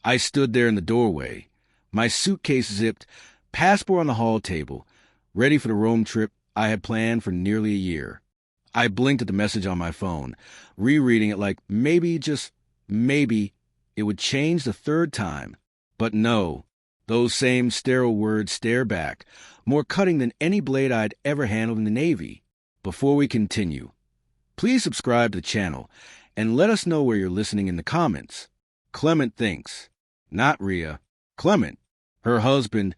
I stood there in the doorway, my suitcase zipped, passport on the hall table, ready for the Rome trip I had planned for nearly a year. I blinked at the message on my phone, rereading it like maybe, just maybe, it would change the third time. But no, those same sterile words stare back, more cutting than any blade I'd ever handled in the Navy. Before we continue, please subscribe to the channel and let us know where you're listening in the comments. Clement thinks. Not Rhea. Clement. Her husband,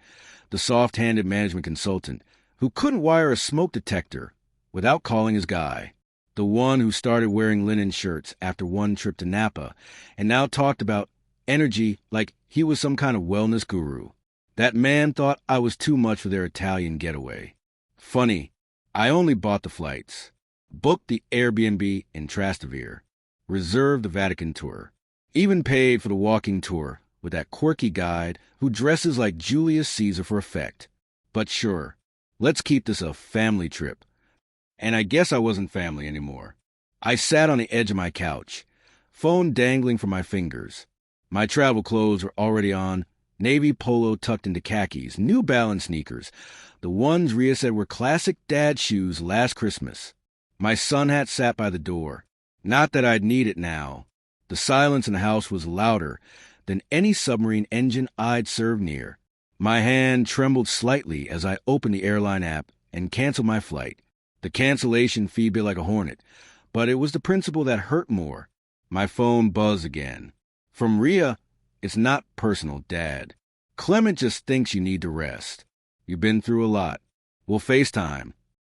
the soft-handed management consultant, who couldn't wire a smoke detector without calling his guy. The one who started wearing linen shirts after one trip to Napa and now talked about energy like he was some kind of wellness guru. That man thought I was too much for their Italian getaway. Funny, I only bought the flights, booked the Airbnb in Trastevere, reserved the Vatican tour, even paid for the walking tour with that quirky guide who dresses like Julius Caesar for effect. But sure, let's keep this a family trip. And I guess I wasn't family anymore. I sat on the edge of my couch, phone dangling from my fingers. My travel clothes were already on, navy polo tucked into khakis, New Balance sneakers, the ones Rhea said were classic dad shoes last Christmas. My sun hat sat by the door. Not that I'd need it now. The silence in the house was louder than any submarine engine I'd served near. My hand trembled slightly as I opened the airline app and canceled my flight. The cancellation fee bit like a hornet, but it was the principle that hurt more. My phone buzzed again. From Rhea, it's not personal, Dad. Clement just thinks you need to rest. You've been through a lot. We'll FaceTime.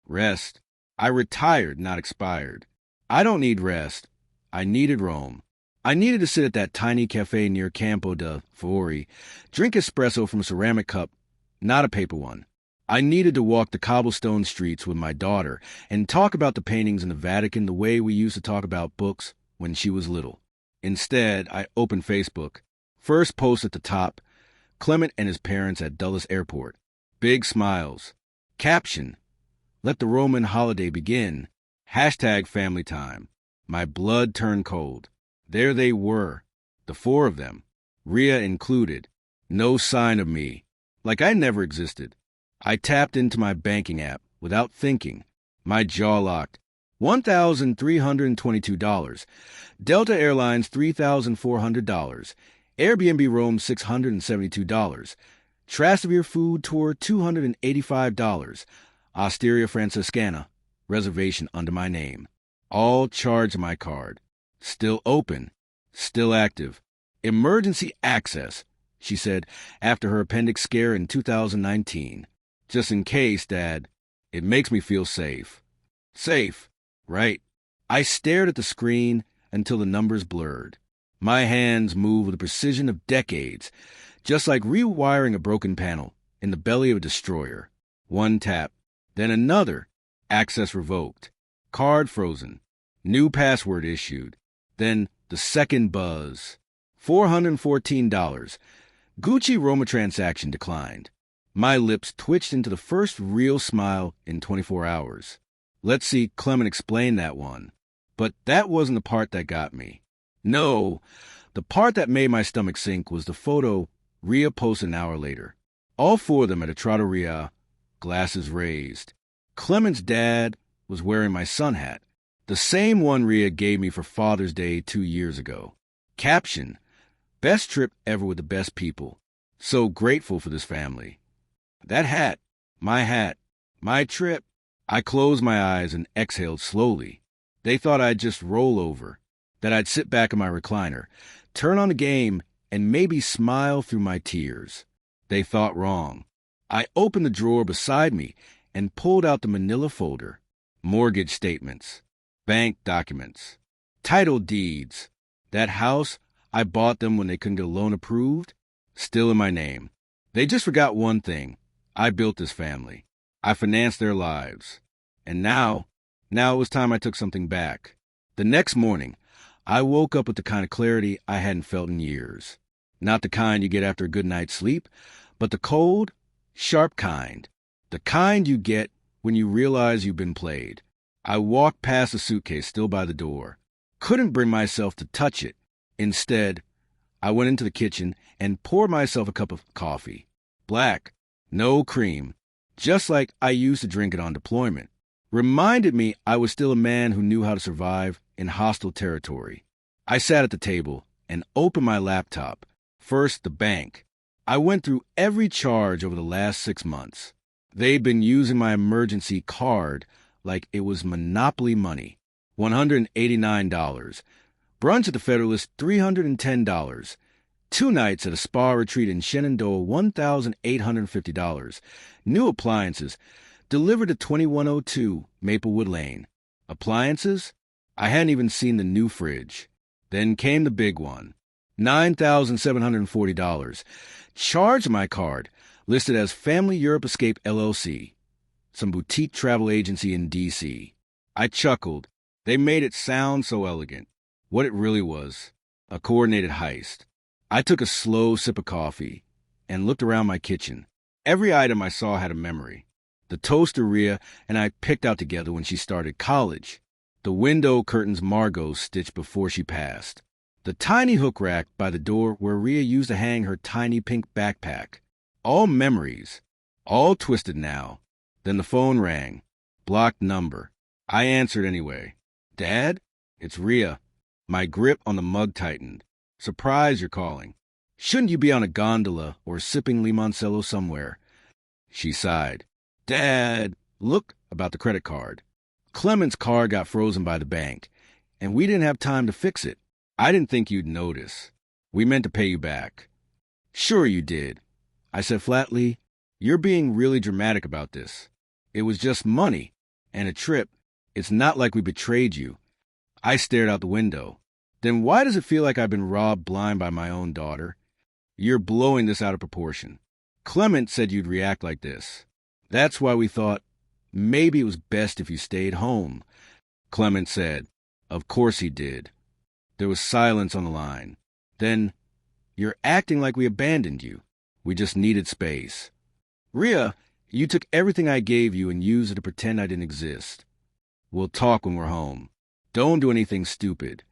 Rest. I retired, not expired. I don't need rest. I needed Rome. I needed to sit at that tiny cafe near Campo de' Fiori, drink espresso from a ceramic cup, not a paper one. I needed to walk the cobblestone streets with my daughter and talk about the paintings in the Vatican the way we used to talk about books when she was little. Instead, I opened Facebook. First post at the top, Clement and his parents at Dulles Airport. Big smiles. Caption, let the Roman holiday begin. Hashtag family time. My blood turned cold. There they were, the four of them, Rhea included. No sign of me, like I never existed. I tapped into my banking app without thinking. My jaw locked. $1,322. Delta Airlines $3,400. Airbnb Rome $672. Trastevere Food Tour $285. Osteria Francescana. Reservation under my name. All charged my card. Still open. Still active. Emergency access, she said after her appendix scare in 2019. Just in case, Dad. It makes me feel safe. Safe. Right. I stared at the screen until the numbers blurred. My hands moved with the precision of decades, just like rewiring a broken panel in the belly of a destroyer. One tap, then another. Access revoked. Card frozen. New password issued. Then the second buzz. $414. Gucci Roma transaction declined. My lips twitched into the first real smile in 24 hours. Let's see Clement explain that one. But that wasn't the part that got me. No, the part that made my stomach sink was the photo Rhea posted an hour later. All four of them at a trattoria, glasses raised. Clement's dad was wearing my sun hat, the same one Rhea gave me for Father's Day 2 years ago. Caption, best trip ever with the best people. So grateful for this family. That hat, my trip. I closed my eyes and exhaled slowly. They thought I'd just roll over, that I'd sit back in my recliner, turn on the game, and maybe smile through my tears. They thought wrong. I opened the drawer beside me and pulled out the manila folder. Mortgage statements, bank documents, title deeds. That house, I bought them when they couldn't get a loan approved, still in my name. They just forgot one thing. I built this family. I financed their lives. And now it was time I took something back. The next morning, I woke up with the kind of clarity I hadn't felt in years. Not the kind you get after a good night's sleep, but the cold, sharp kind. The kind you get when you realize you've been played. I walked past the suitcase still by the door. Couldn't bring myself to touch it. Instead, I went into the kitchen and poured myself a cup of coffee. Black, no cream, just like I used to drink it on deployment. Reminded me I was still a man who knew how to survive in hostile territory. I sat at the table and opened my laptop. First, the bank. I went through every charge over the last 6 months. They'd been using my emergency card like it was Monopoly money. $189. Brunch at the Federalist, $310. 2 nights at a spa retreat in Shenandoah, $1,850. New appliances, delivered to 2102 Maplewood Lane. Appliances? I hadn't even seen the new fridge. Then came the big one, $9,740. Charged my card, listed as Family Europe Escape LLC, some boutique travel agency in D.C. I chuckled. They made it sound so elegant. What it really was, a coordinated heist. I took a slow sip of coffee and looked around my kitchen. Every item I saw had a memory. The toaster Rhea and I picked out together when she started college. The window curtains Margot stitched before she passed. The tiny hook rack by the door where Rhea used to hang her tiny pink backpack. All memories. All twisted now. Then the phone rang. Blocked number. I answered anyway. Dad? It's Rhea. My grip on the mug tightened. Surprised you're calling. Shouldn't you be on a gondola or sipping limoncello somewhere? She sighed. Dad, look about the credit card. Clement's card got frozen by the bank, and we didn't have time to fix it. I didn't think you'd notice. We meant to pay you back. Sure you did. I said flatly, you're being really dramatic about this. It was just money and a trip. It's not like we betrayed you. I stared out the window. Then why does it feel like I've been robbed blind by my own daughter? You're blowing this out of proportion. Clement said you'd react like this. That's why we thought maybe it was best if you stayed home. Clement said. Of course he did. There was silence on the line. Then, you're acting like we abandoned you. We just needed space. Rhea, you took everything I gave you and used it to pretend I didn't exist. We'll talk when we're home. Don't do anything stupid.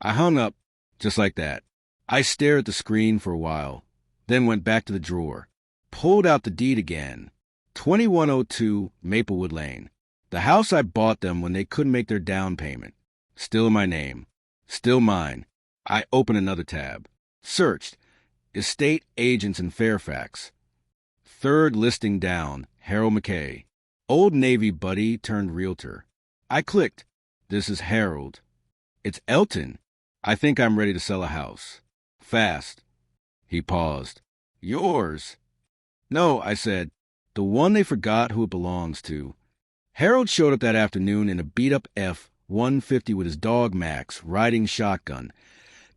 I hung up just like that. I stared at the screen for a while, then went back to the drawer, pulled out the deed again. 2102 Maplewood Lane. The house I bought them when they couldn't make their down payment. Still in my name. Still mine. I opened another tab. Searched. Estate agents in Fairfax. Third listing down. Harold McKay. Old Navy buddy turned realtor. I clicked. This is Harold. It's Elton. I think I'm ready to sell a house. Fast. He paused. Yours? No, I said. The one they forgot who it belongs to. Harold showed up that afternoon in a beat-up F-150 with his dog Max, riding shotgun.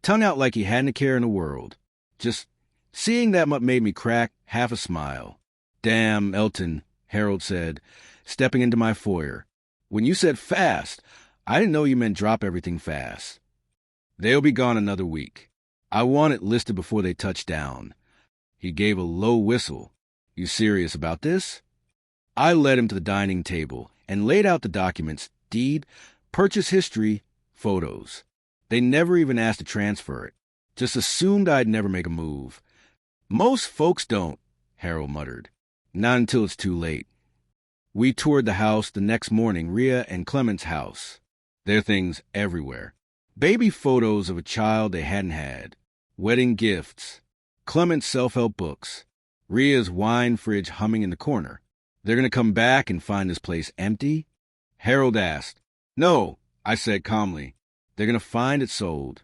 Tongue out like he hadn't a care in the world. Just seeing that made me crack half a smile. Damn, Elton, Harold said, stepping into my foyer. When you said fast, I didn't know you meant drop everything fast. They'll be gone another week. I want it listed before they touch down. He gave a low whistle. You serious about this? I led him to the dining table and laid out the documents, deed, purchase history, photos. They never even asked to transfer it. Just assumed I'd never make a move. Most folks don't, Harold muttered. Not until it's too late. We toured the house the next morning, Rhea and Clement's house. There are things everywhere. Baby photos of a child they hadn't had. Wedding gifts. Clement's self-help books. Rhea's wine fridge humming in the corner. They're going to come back and find this place empty? Harold asked. No, I said calmly. They're going to find it sold.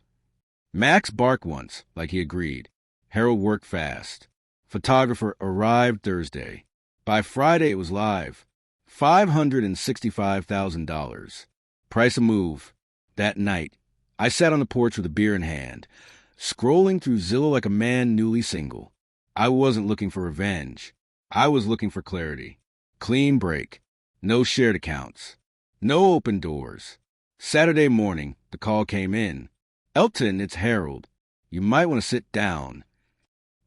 Max barked once, like he agreed. Harold worked fast. Photographer arrived Thursday. By Friday, it was live. $565,000. Price a move. That night, I sat on the porch with a beer in hand, scrolling through Zillow like a man newly single. I wasn't looking for revenge. I was looking for clarity. Clean break. No shared accounts. No open doors. Saturday morning, the call came in. Elton, it's Harold. You might want to sit down.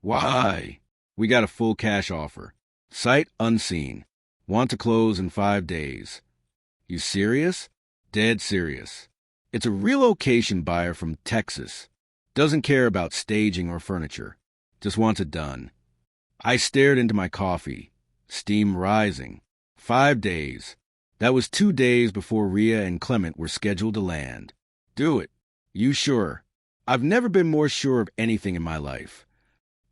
Why? We got a full cash offer. Sight unseen. Want to close in 5 days. You serious? Dead serious. It's a relocation buyer from Texas. Doesn't care about staging or furniture. Just wants it done. I stared into my coffee. Steam rising. 5 days. That was 2 days before Rhea and Clement were scheduled to land. Do it. You sure? I've never been more sure of anything in my life.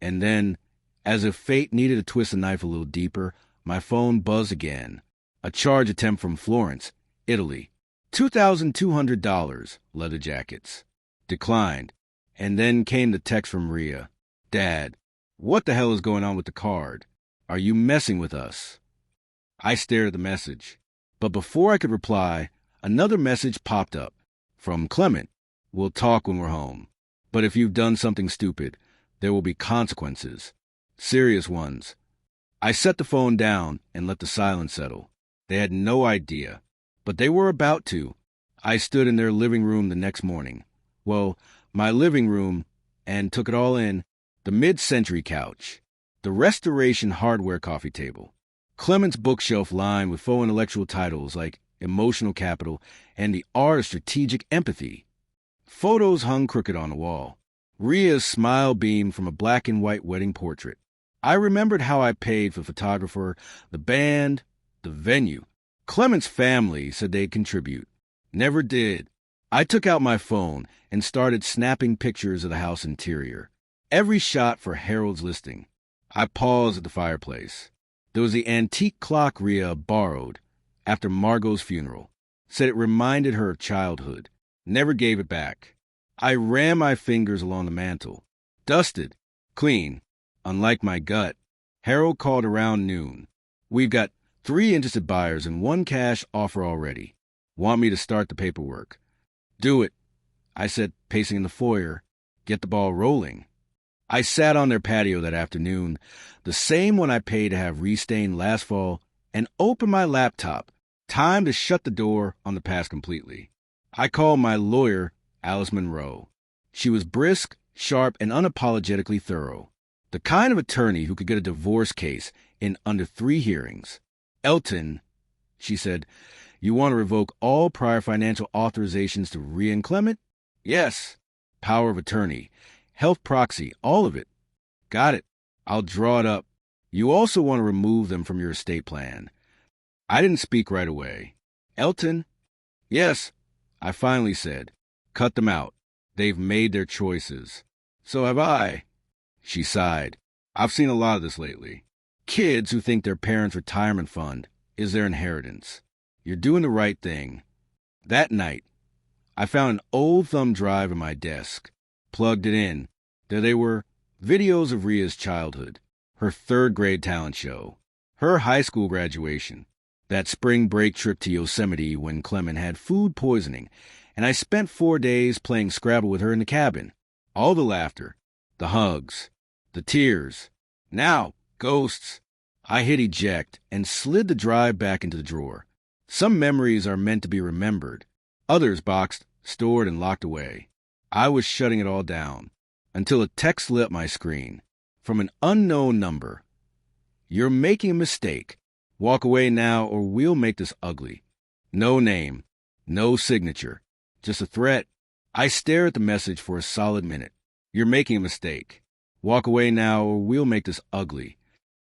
And then, as if fate needed to twist the knife a little deeper, my phone buzzed again. A charge attempt from Florence, Italy. $2,200, leather jackets. Declined. And then came the text from Rhea. Dad, what the hell is going on with the card? Are you messing with us? I stared at the message. But before I could reply, another message popped up. From Clement. We'll talk when we're home. But if you've done something stupid, there will be consequences. Serious ones. I set the phone down and let the silence settle. They had no idea. But they were about to. I stood in their living room the next morning. Well, my living room, and took it all in. The mid-century couch. The Restoration hardware coffee table. Clement's bookshelf lined with faux intellectual titles like Emotional Capital and The Art of Strategic Empathy. Photos hung crooked on the wall. Rhea's smile beamed from a black and white wedding portrait. I remembered how I paid for the photographer, the band, the venue. Clement's family said they'd contribute. Never did. I took out my phone and started snapping pictures of the house interior. Every shot for Harold's listing. I paused at the fireplace. There was the antique clock Rhea borrowed after Margot's funeral. Said it reminded her of childhood. Never gave it back. I ran my fingers along the mantel. Dusted. Clean. Unlike my gut. Harold called around noon. We've got 3 interested buyers and 1 cash offer already. Want me to start the paperwork. Do it, I said, pacing in the foyer. Get the ball rolling. I sat on their patio that afternoon, the same one I paid to have restained last fall, and opened my laptop. Time to shut the door on the past completely. I called my lawyer, Alice Monroe. She was brisk, sharp, and unapologetically thorough. The kind of attorney who could get a divorce case in under 3 hearings. Elton, she said, you want to revoke all prior financial authorizations to Rhea and Clement? Yes. Power of attorney, health proxy, all of it. Got it. I'll draw it up. You also want to remove them from your estate plan. I didn't speak right away. Elton? Yes, I finally said. Cut them out. They've made their choices. So have I. She sighed. I've seen a lot of this lately. Kids who think their parents' retirement fund is their inheritance. You're doing the right thing. That night, I found an old thumb drive in my desk. Plugged it in. There they were, videos of Rhea's childhood, her 3rd grade talent show, her high school graduation, that spring break trip to Yosemite when Clement had food poisoning, and I spent 4 days playing Scrabble with her in the cabin. All the laughter, the hugs, the tears. Now, ghosts. I hit eject and slid the drive back into the drawer. Some memories are meant to be remembered. Others boxed, stored, and locked away. I was shutting it all down until a text lit up my screen from an unknown number. You're making a mistake. Walk away now or we'll make this ugly. No name. No signature. Just a threat. I stare at the message for a solid minute. You're making a mistake. Walk away now or we'll make this ugly.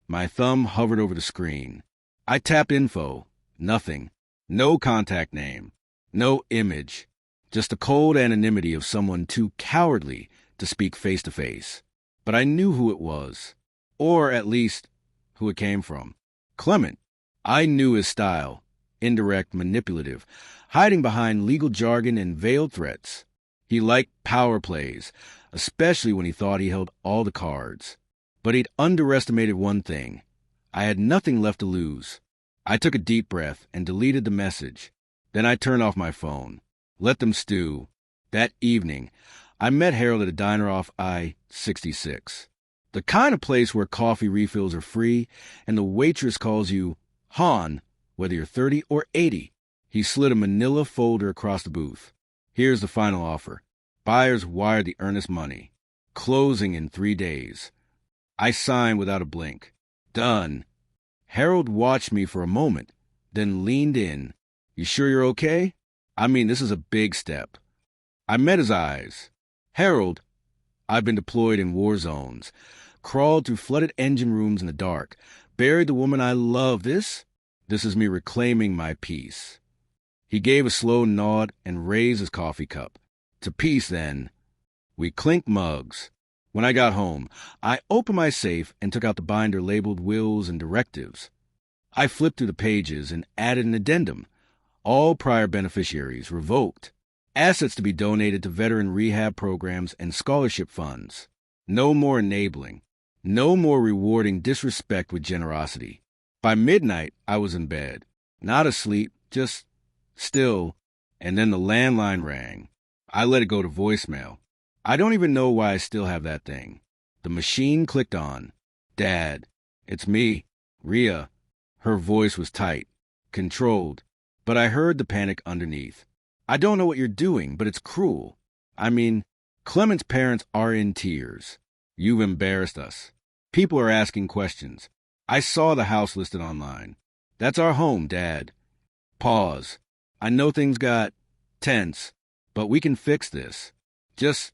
My thumb hovered over the screen. I tapped info. Nothing. No contact name. No image. Just the cold anonymity of someone too cowardly to speak face to face. But I knew who it was. Or, at least, who it came from. Clement. I knew his style. Indirect, manipulative, hiding behind legal jargon and veiled threats. He liked power plays, especially when he thought he held all the cards. But he'd underestimated one thing. I had nothing left to lose. I took a deep breath and deleted the message. Then I turned off my phone. Let them stew. That evening, I met Harold at a diner off I-66. The kind of place where coffee refills are free and the waitress calls you Hon, whether you're 30 or 80. He slid a manila folder across the booth. Here's the final offer. Buyers wired the earnest money. Closing in 3 days. I signed without a blink. Done. Harold watched me for a moment, then leaned in. You sure you're okay? I mean, this is a big step. I met his eyes. Harold, I've been deployed in war zones, crawled through flooded engine rooms in the dark, buried the woman I love. This is me reclaiming my peace." He gave a slow nod and raised his coffee cup. "To peace, then." We clinked mugs. When I got home, I opened my safe and took out the binder labeled wills and directives. I flipped through the pages and added an addendum. All prior beneficiaries revoked. Assets to be donated to veteran rehab programs and scholarship funds. No more enabling. No more rewarding disrespect with generosity. By midnight, I was in bed. Not asleep, just still. And then the landline rang. I let it go to voicemail. I don't even know why I still have that thing. The machine clicked on. "Dad, it's me, Rhea." Her voice was tight, controlled, but I heard the panic underneath. "I don't know what you're doing, but it's cruel. I mean, Clement's parents are in tears. You've embarrassed us. People are asking questions. I saw the house listed online. That's our home, Dad." Pause. I know things got tense, but we can fix this. Just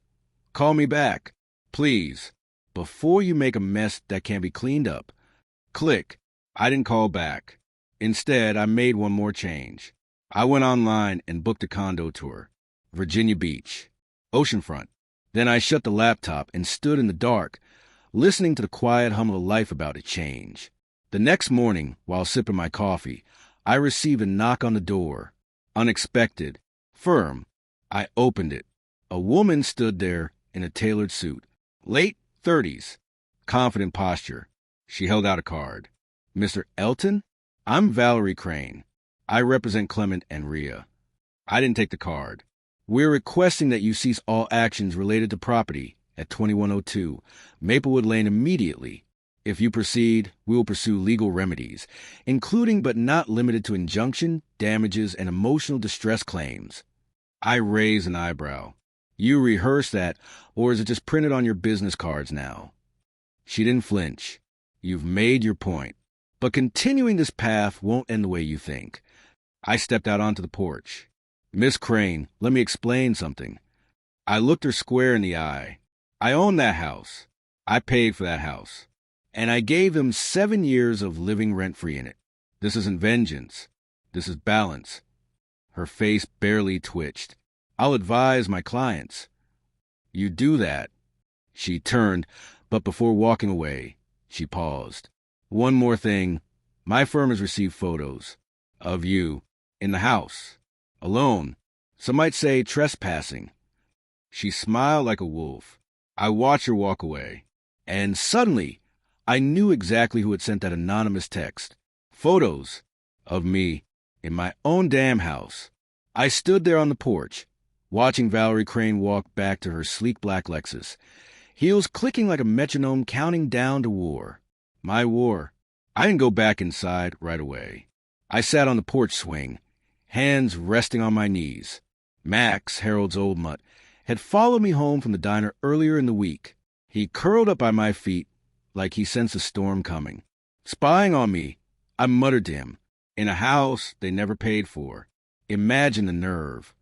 call me back, please, before you make a mess that can't be cleaned up. Click. I didn't call back. Instead, I made one more change. I went online and booked a condo tour. Virginia Beach. Oceanfront. Then I shut the laptop and stood in the dark, listening to the quiet hum of life about to change. The next morning, while sipping my coffee, I received a knock on the door. Unexpected. Firm. I opened it. A woman stood there in a tailored suit. Late 30s. Confident posture. She held out a card. "Mr. Elton? I'm Valerie Crane. I represent Clement and Rhea." I didn't take the card. "We're requesting that you cease all actions related to property at 2102 Maplewood Lane immediately. If you proceed, we will pursue legal remedies, including but not limited to injunction, damages, and emotional distress claims." I raised an eyebrow. "You rehearsed that, or is it just printed on your business cards now?" She didn't flinch. "You've made your point. But continuing this path won't end the way you think." I stepped out onto the porch. "Miss Crane, let me explain something." I looked her square in the eye. "I own that house. I paid for that house. And I gave them 7 years of living rent-free in it. This isn't vengeance. This is balance." Her face barely twitched. "I'll advise my clients." "You do that." She turned, but before walking away, she paused. "One more thing. My firm has received photos of you in the house, alone. Some might say trespassing." She smiled like a wolf. I watched her walk away. And suddenly, I knew exactly who had sent that anonymous text. Photos of me in my own damn house. I stood there on the porch, watching Valerie Crane walk back to her sleek black Lexus, heels clicking like a metronome counting down to war. My war. I didn't go back inside right away. I sat on the porch swing, hands resting on my knees. Max, Harold's old mutt, had followed me home from the diner earlier in the week. He curled up by my feet like he sensed a storm coming. Spying on me, I muttered to him, in a house they never paid for. Imagine the nerve.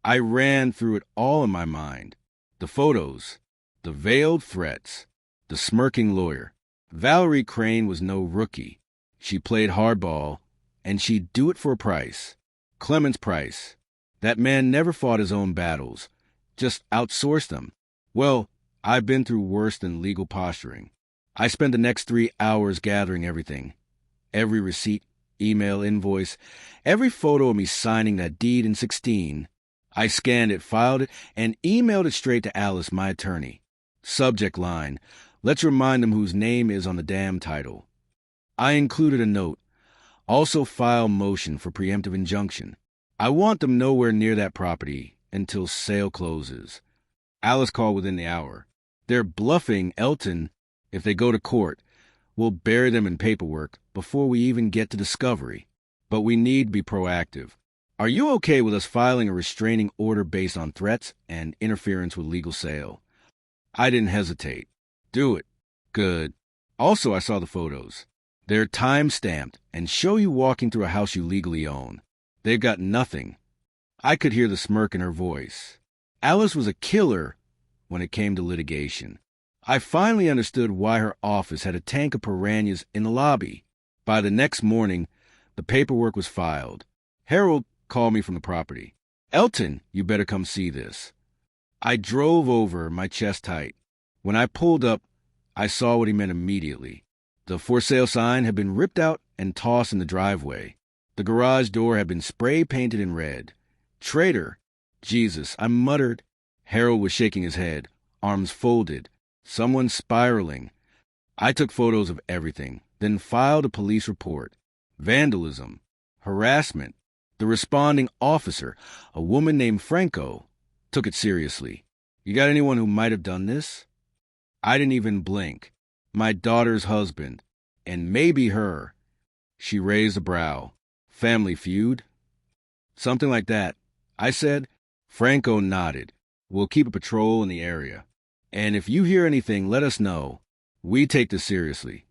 I ran through it all in my mind. The photos, the veiled threats, the smirking lawyer. Valerie Crane was no rookie. She played hardball, and she'd do it for a price. Clement's price. That man never fought his own battles, just outsourced them. Well, I've been through worse than legal posturing. I spent the next 3 hours gathering everything. Every receipt, email, invoice, every photo of me signing that deed in 16. I scanned it, filed it, and emailed it straight to Alice, my attorney. Subject line: "Let's remind them whose name is on the damn title." I included a note: "Also file motion for preemptive injunction. I want them nowhere near that property until sale closes." Alice called within the hour. "They're bluffing Elton. If they go to court, we'll bury them in paperwork before we even get to discovery. But we need to be proactive. Are you okay with us filing a restraining order based on threats and interference with legal sale?" I didn't hesitate. "Do it." "Good. Also, I saw the photos. They're time-stamped and show you walking through a house you legally own. They've got nothing." I could hear the smirk in her voice. Alice was a killer, when it came to litigation. I finally understood why her office had a tank of piranhas in the lobby. By the next morning, the paperwork was filed. Harold called me from the property. "Elton, you better come see this." I drove over, my chest tight. When I pulled up, I saw what he meant immediately. The for sale sign had been ripped out and tossed in the driveway. The garage door had been spray painted in red. "Traitor." Jesus, I muttered. Harold was shaking his head, arms folded, someone spiraling. I took photos of everything, then filed a police report. Vandalism, harassment. The responding officer, a woman named Franco, took it seriously. "You got anyone who might have done this?" I didn't even blink. My daughter's husband, and maybe her. She raised a brow. "Family feud?" "Something like that," I said. Franco nodded. "We'll keep a patrol in the area. And if you hear anything, let us know. We take this seriously."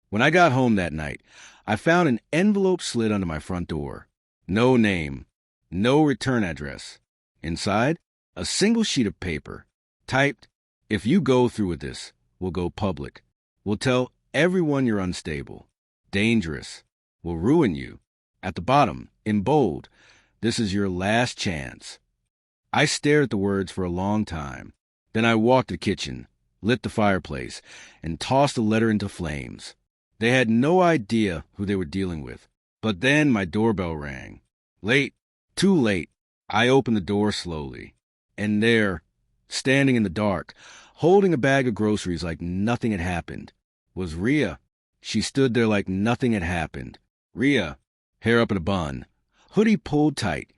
When I got home that night, I found an envelope slid under my front door. No name, no return address. Inside, a single sheet of paper, typed, "If you go through with this, we'll go public. We'll tell everyone you're unstable, dangerous, will ruin you." At the bottom, in bold, "This is your last chance." I stared at the words for a long time. Then I walked to the kitchen, lit the fireplace, and tossed the letter into flames. They had no idea who they were dealing with. But then my doorbell rang. Late, too late. I opened the door slowly. And there, standing in the dark, holding a bag of groceries like nothing had happened, was Rhea. She stood there like nothing had happened. Rhea, hair up in a bun, hoodie pulled tight,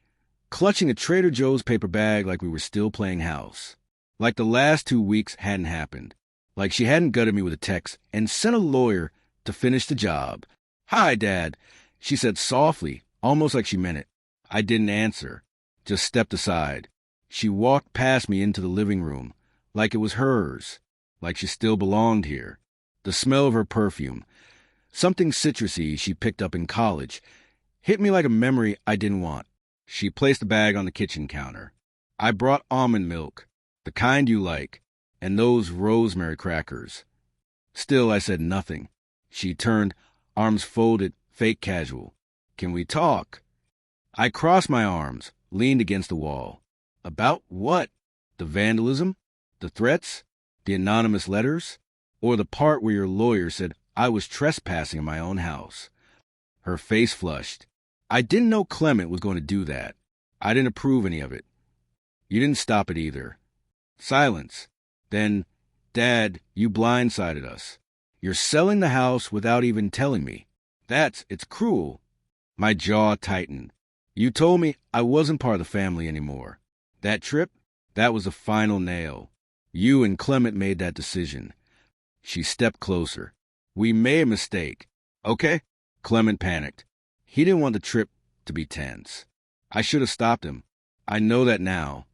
clutching a Trader Joe's paper bag like we were still playing house. Like the last 2 weeks hadn't happened. Like she hadn't gutted me with a text and sent a lawyer to finish the job. "Hi, Dad," she said softly, almost like she meant it. I didn't answer, just stepped aside. She walked past me into the living room, like it was hers, like she still belonged here. The smell of her perfume, something citrusy she picked up in college, hit me like a memory I didn't want. She placed the bag on the kitchen counter. "I brought almond milk, the kind you like, and those rosemary crackers." Still, I said nothing. She turned, arms folded, fake casual. "Can we talk?" I crossed my arms, leaned against the wall. "About what? The vandalism? The threats? The anonymous letters? Or the part where your lawyer said I was trespassing in my own house?" Her face flushed. "I didn't know Clement was going to do that. I didn't approve any of it. You didn't stop it either." Silence. Then, "Dad, you blindsided us. You're selling the house without even telling me. It's cruel." My jaw tightened. "You told me I wasn't part of the family anymore. That trip, that was the final nail. You and Clement made that decision." She stepped closer. "We made a mistake. Okay?" Clement panicked. He didn't want the trip to be tense. I should have stopped him. I know that now.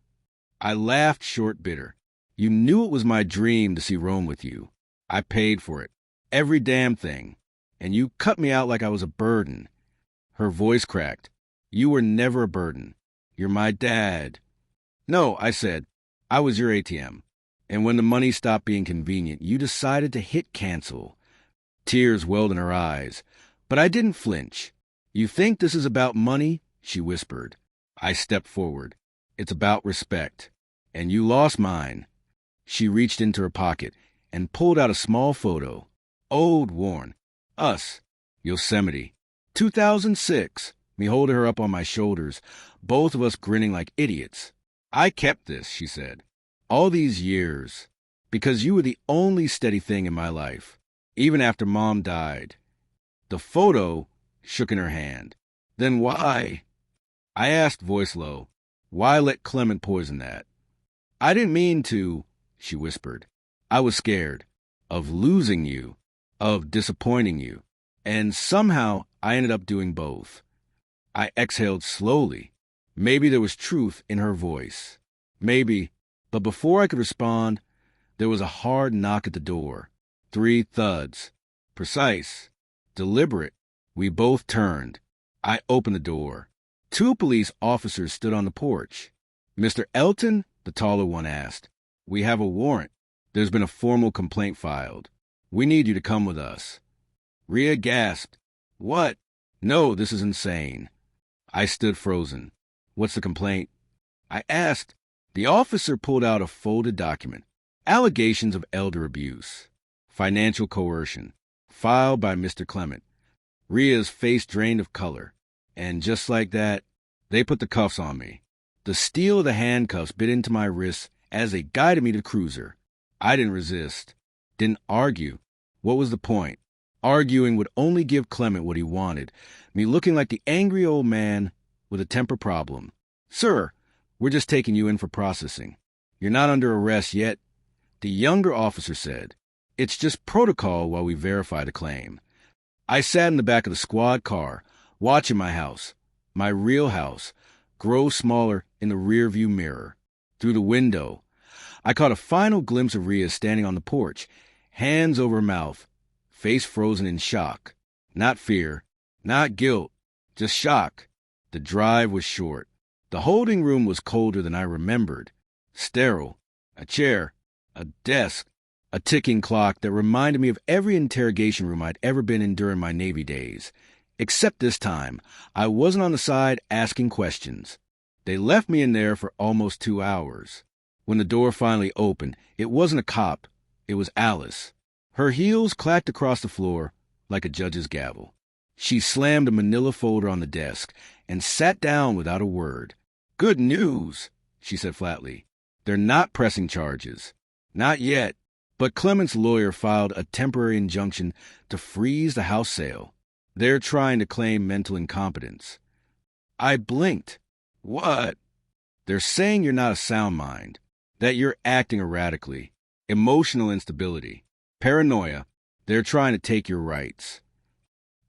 I laughed short, bitter. "You knew it was my dream to see Rome with you. I paid for it. Every damn thing. And you cut me out like I was a burden." Her voice cracked. "You were never a burden. You're my dad." "No," I said. "I was your ATM. And when the money stopped being convenient, you decided to hit cancel." Tears welled in her eyes. But I didn't flinch. "You think this is about money?" she whispered. I stepped forward. "It's about respect. And you lost mine." She reached into her pocket and pulled out a small photo. Old, worn. Us. Yosemite. 2006. Me holding her up on my shoulders, both of us grinning like idiots. "I kept this," she said, "all these years, because you were the only steady thing in my life, even after Mom died." The photo shook in her hand. "Then why?" I asked, voice low. "Why let Clement poison that?" "I didn't mean to," she whispered. "I was scared. Of losing you. Of disappointing you. And somehow I ended up doing both." I exhaled slowly. Maybe there was truth in her voice. Maybe. But before I could respond, there was a hard knock at the door. 3 thuds. Precise. Deliberate. We both turned. I opened the door. 2 police officers stood on the porch. "Mr. Elton?" the taller one asked. We have a warrant. There's been a formal complaint filed. We need you to come with us. Rhea gasped. What? No, this is insane. I stood frozen. What's the complaint? I asked. The officer pulled out a folded document. Allegations of elder abuse. Financial coercion. Filed by Mr. Clement. Rhea's face drained of color. And just like that, they put the cuffs on me. The steel of the handcuffs bit into my wrists as they guided me to the cruiser. I didn't resist. Didn't argue. What was the point? Arguing would only give Clement what he wanted, me looking like the angry old man with a temper problem. Sir, we're just taking you in for processing. You're not under arrest yet, the younger officer said. It's just protocol while we verify the claim. I sat in the back of the squad car, watching my house, my real house, grow smaller in the rearview mirror. Through the window, I caught a final glimpse of Rhea standing on the porch, hands over her mouth, face frozen in shock. Not fear, not guilt, just shock. The drive was short. The holding room was colder than I remembered. Sterile. A chair, a desk, a ticking clock that reminded me of every interrogation room I'd ever been in during my Navy days. Except this time, I wasn't on the side asking questions. They left me in there for almost 2 hours. When the door finally opened, it wasn't a cop. It was Alice. Her heels clacked across the floor like a judge's gavel. She slammed a manila folder on the desk and sat down without a word. Good news, she said flatly. They're not pressing charges. Not yet. But Clement's lawyer filed a temporary injunction to freeze the house sale. They're trying to claim mental incompetence. I blinked. What? They're saying you're not a sound mind, that you're acting erratically, emotional instability, paranoia. They're trying to take your rights.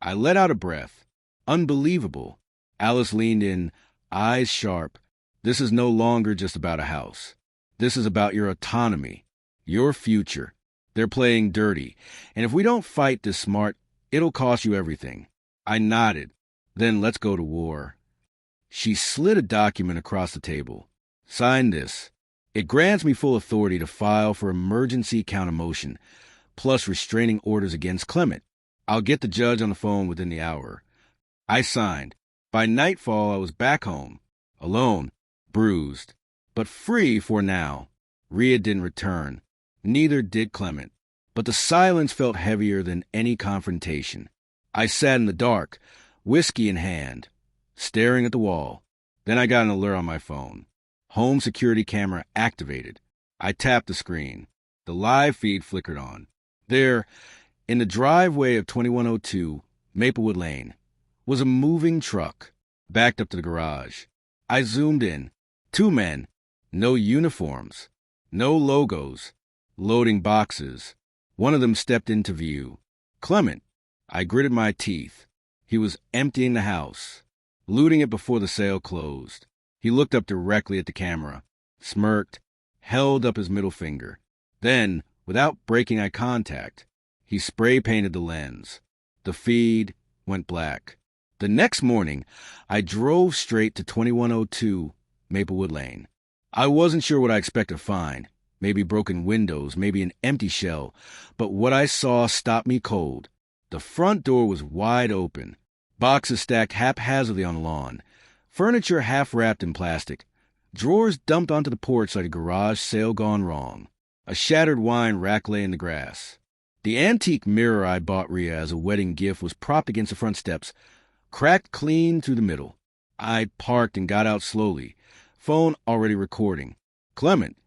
I let out a breath. Unbelievable. Alice leaned in, eyes sharp. This is no longer just about a house. This is about your autonomy, your future. They're playing dirty, and if we don't fight this smart, it'll cost you everything. I nodded. Then let's go to war. She slid a document across the table. Sign this. It grants me full authority to file for emergency counter-motion, plus restraining orders against Clement. I'll get the judge on the phone within the hour. I signed. By nightfall, I was back home, alone, bruised, but free for now. Rhea didn't return. Neither did Clement. But the silence felt heavier than any confrontation. I sat in the dark, whiskey in hand, staring at the wall. Then I got an alert on my phone. Home security camera activated. I tapped the screen. The live feed flickered on. There, in the driveway of 2102, Maplewood Lane, was a moving truck, backed up to the garage. I zoomed in. 2 men, no uniforms, no logos, loading boxes. One of them stepped into view. Clement. I gritted my teeth. He was emptying the house, looting it before the sale closed. He looked up directly at the camera, smirked, held up his middle finger. Then, without breaking eye contact, he spray-painted the lens. The feed went black. The next morning, I drove straight to 2102 Maplewood Lane. I wasn't sure what I expected to find. Maybe broken windows, maybe an empty shell. But what I saw stopped me cold. The front door was wide open. Boxes stacked haphazardly on the lawn. Furniture half-wrapped in plastic. Drawers dumped onto the porch like a garage sale gone wrong. A shattered wine rack lay in the grass. The antique mirror I bought Rhea as a wedding gift was propped against the front steps, cracked clean through the middle. I parked and got out slowly, phone already recording. Clement.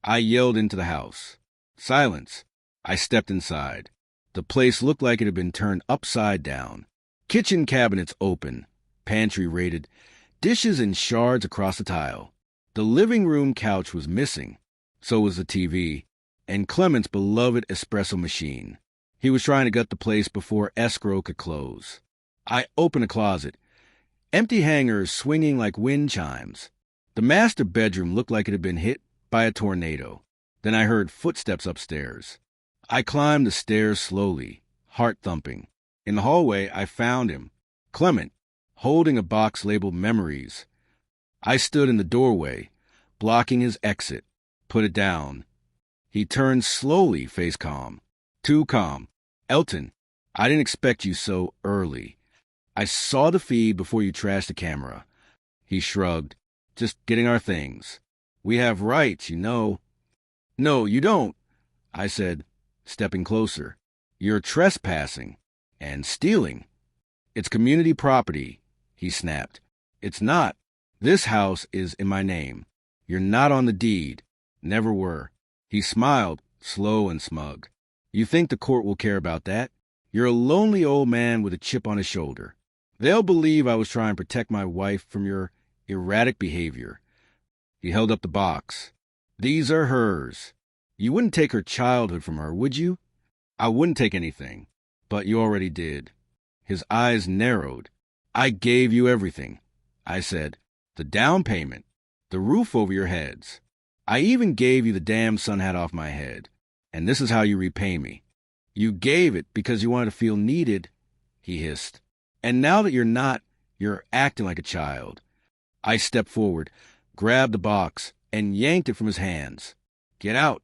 I yelled into the house. Silence. I stepped inside. The place looked like it had been turned upside down. Kitchen cabinets open, pantry raided, dishes in shards across the tile. The living room couch was missing. So was the TV, and Clement's beloved espresso machine. He was trying to gut the place before escrow could close. I opened a closet. Empty hangers swinging like wind chimes. The master bedroom looked like it had been hit by a tornado. Then I heard footsteps upstairs. I climbed the stairs slowly, heart thumping. In the hallway, I found him, Clement, holding a box labeled Memories. I stood in the doorway, blocking his exit. Put it down. He turned slowly, face calm. Too calm. Elton, I didn't expect you so early. I saw the feed before you trashed the camera. He shrugged. Just getting our things. We have rights, you know. No, you don't, I said, stepping closer. You're trespassing and stealing. It's community property, he snapped. It's not. This house is in my name. You're not on the deed. Never were. He smiled, slow and smug. You think the court will care about that? You're a lonely old man with a chip on his shoulder. They'll believe I was trying to protect my wife from your erratic behavior. He held up the box. These are hers. You wouldn't take her childhood from her, would you? I wouldn't take anything, but you already did. His eyes narrowed. I gave you everything, I said. The down payment, the roof over your heads. I even gave you the damn sun hat off my head. And this is how you repay me. You gave it because you wanted to feel needed, he hissed. And now that you're not, you're acting like a child. I stepped forward, grabbed the box, and yanked it from his hands. Get out.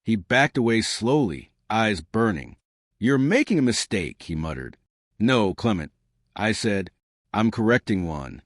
He backed away slowly, eyes burning. You're making a mistake, he muttered. No, Clement, I said. I'm correcting one.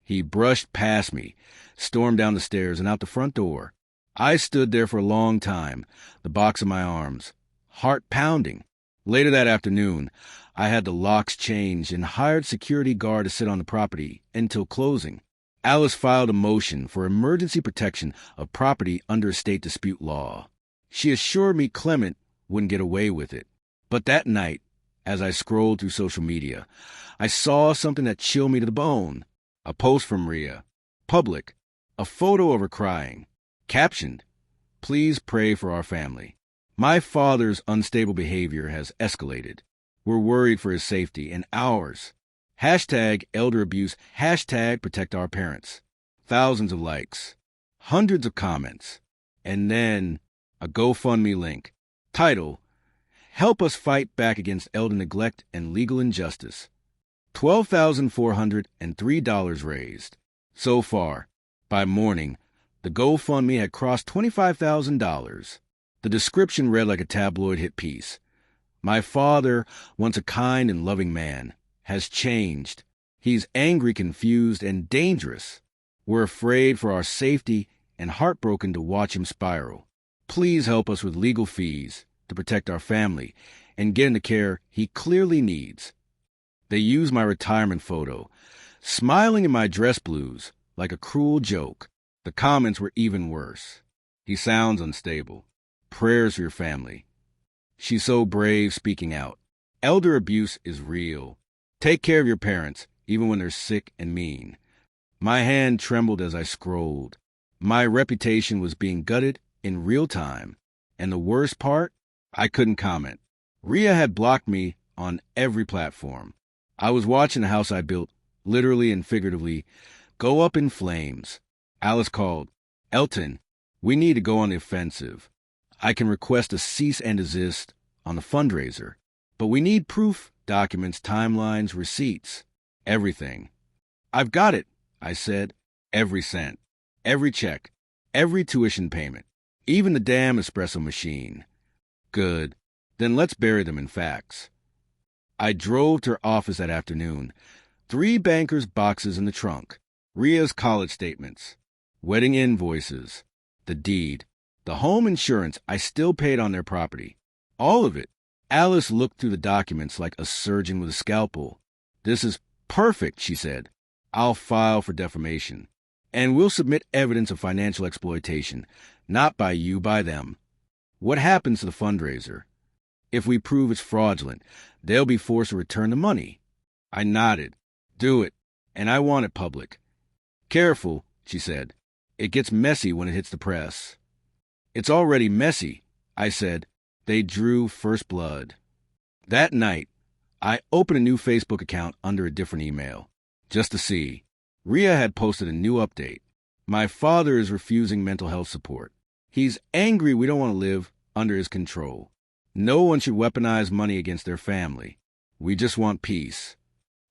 He brushed past me, stormed down the stairs and out the front door. I stood there for a long time, the box in my arms, heart pounding. Later that afternoon, I had the locks changed and hired security guard to sit on the property until closing. Alice filed a motion for emergency protection of property under estate dispute law. She assured me Clement wouldn't get away with it. But that night, as I scrolled through social media, I saw something that chilled me to the bone. A post from Rhea. Public. A photo of her crying. Captioned, please pray for our family. My father's unstable behavior has escalated. We're worried for his safety and ours. Hashtag elder abuse. Hashtag protect our parents. Thousands of likes. Hundreds of comments. And then a GoFundMe link. Title, Help Us Fight Back Against Elder Neglect and Legal Injustice. $12,403 raised. So far, by morning, the GoFundMe had crossed $25,000. The description read like a tabloid hit piece. My father, once a kind and loving man, has changed. He's angry, confused, and dangerous. We're afraid for our safety and heartbroken to watch him spiral. Please help us with legal fees to protect our family and get him the care he clearly needs. They used my retirement photo, smiling in my dress blues like a cruel joke. The comments were even worse. He sounds unstable. Prayers for your family. She's so brave speaking out. Elder abuse is real. Take care of your parents, even when they're sick and mean. My hand trembled as I scrolled. My reputation was being gutted in real time. And the worst part? I couldn't comment. Rhea had blocked me on every platform. I was watching the house I built, literally and figuratively, go up in flames. Alice called. Elton, we need to go on the offensive. I can request a cease and desist on the fundraiser, but we need proof, documents, timelines, receipts, everything. I've got it, I said. Every cent, every check, every tuition payment, even the damn espresso machine. Good. Then let's bury them in facts. I drove to her office that afternoon. 3 bankers' boxes in the trunk. Rhea's college statements. Wedding invoices. The deed. The home insurance I still paid on their property. All of it. Alice looked through the documents like a surgeon with a scalpel. This is perfect, she said. I'll file for defamation. And we'll submit evidence of financial exploitation. Not by you, by them. What happens to the fundraiser? If we prove it's fraudulent, they'll be forced to return the money. I nodded. Do it. And I want it public. Careful, she said. It gets messy when it hits the press. It's already messy, I said. They drew first blood. That night, I opened a new Facebook account under a different email, just to see. Rhea had posted a new update. My father is refusing mental health support. He's angry we don't want to live under his control. No one should weaponize money against their family. We just want peace.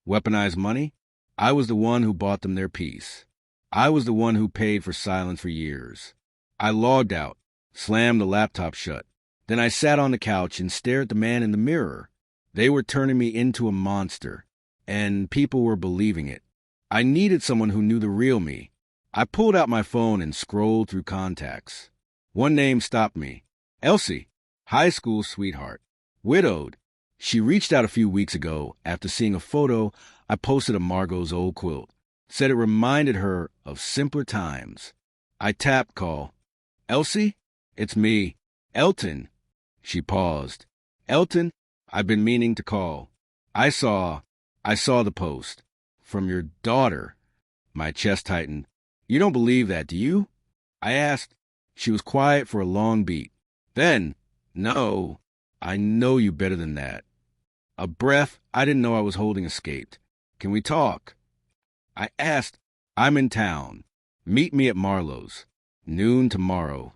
Weaponize money? I was the one who bought them their peace. I was the one who paid for silence for years. I logged out, slammed the laptop shut. Then I sat on the couch and stared at the man in the mirror. They were turning me into a monster, and people were believing it. I needed someone who knew the real me. I pulled out my phone and scrolled through contacts. One name stopped me. Elsie, high school sweetheart, widowed. She reached out a few weeks ago after seeing a photo I posted of Margot's old quilt. Said it reminded her of simpler times. I tapped call. Elsie? It's me. Elton. She paused. Elton, I've been meaning to call. I saw the post. From your daughter. My chest tightened. You don't believe that, do you? I asked. She was quiet for a long beat. Then, no, I know you better than that. A breath I didn't know I was holding escaped. Can we talk? I asked. I'm in town. Meet me at Marlowe's. Noon tomorrow.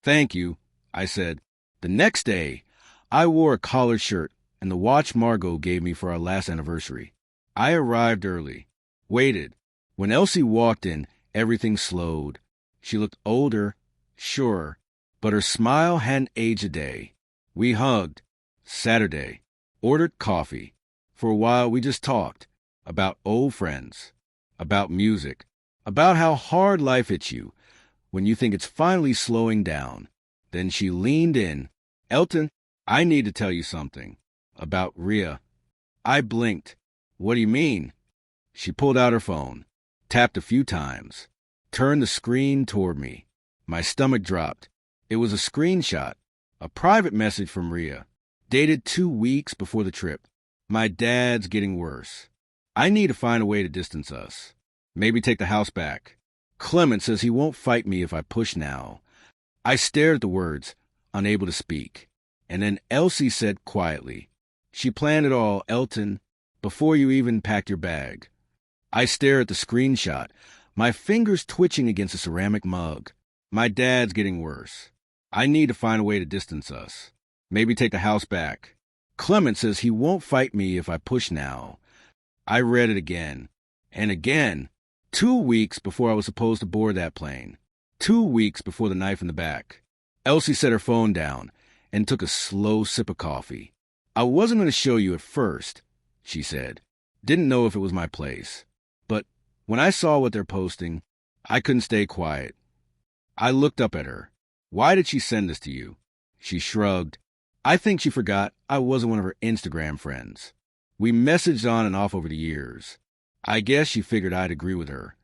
Thank you, I said. The next day, I wore a collared shirt and the watch Margot gave me for our last anniversary. I arrived early, waited. When Elsie walked in, everything slowed. She looked older, sure, but her smile hadn't aged a day. We hugged. Saturday. Ordered coffee. For a while, we just talked about old friends, about music, about how hard life hits you when you think it's finally slowing down. Then she leaned in. Elton, I need to tell you something. About Rhea. I blinked. What do you mean? She pulled out her phone, tapped a few times, turned the screen toward me. My stomach dropped. It was a screenshot, a private message from Rhea, dated 2 weeks before the trip. My dad's getting worse. I need to find a way to distance us. Maybe take the house back. Clement says he won't fight me if I push now. I stared at the words, unable to speak. And then Elsie said quietly, she planned it all, Elton, before you even packed your bag. I stare at the screenshot, my fingers twitching against a ceramic mug. My dad's getting worse. I need to find a way to distance us. Maybe take the house back. Clement says he won't fight me if I push now. I read it again and again. 2 weeks before I was supposed to board that plane. 2 weeks before the knife in the back. Elsie set her phone down and took a slow sip of coffee. I wasn't going to show you at first, she said. Didn't know if it was my place. But when I saw what they're posting, I couldn't stay quiet. I looked up at her. Why did she send this to you? She shrugged. I think she forgot I wasn't one of her Instagram friends. We messaged on and off over the years. I guess she figured I'd agree with her.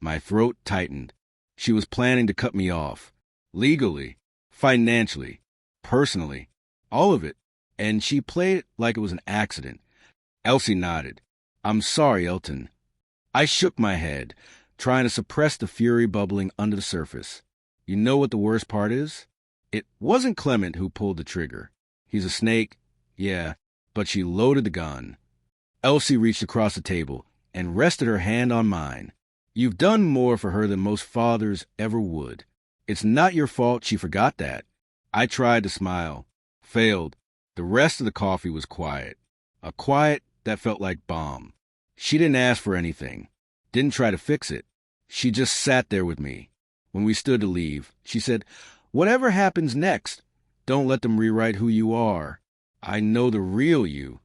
My throat tightened. She was planning to cut me off. Legally, financially, personally, all of it. And she played it like it was an accident. Elsie nodded. I'm sorry, Elton. I shook my head, trying to suppress the fury bubbling under the surface. You know what the worst part is? It wasn't Clement who pulled the trigger. He's a snake, yeah, but she loaded the gun. Elsie reached across the table and rested her hand on mine. You've done more for her than most fathers ever would. It's not your fault she forgot that. I tried to smile. Failed. The rest of the coffee was quiet. A quiet that felt like balm. She didn't ask for anything. Didn't try to fix it. She just sat there with me. When we stood to leave, she said, whatever happens next, don't let them rewrite who you are. I know the real you.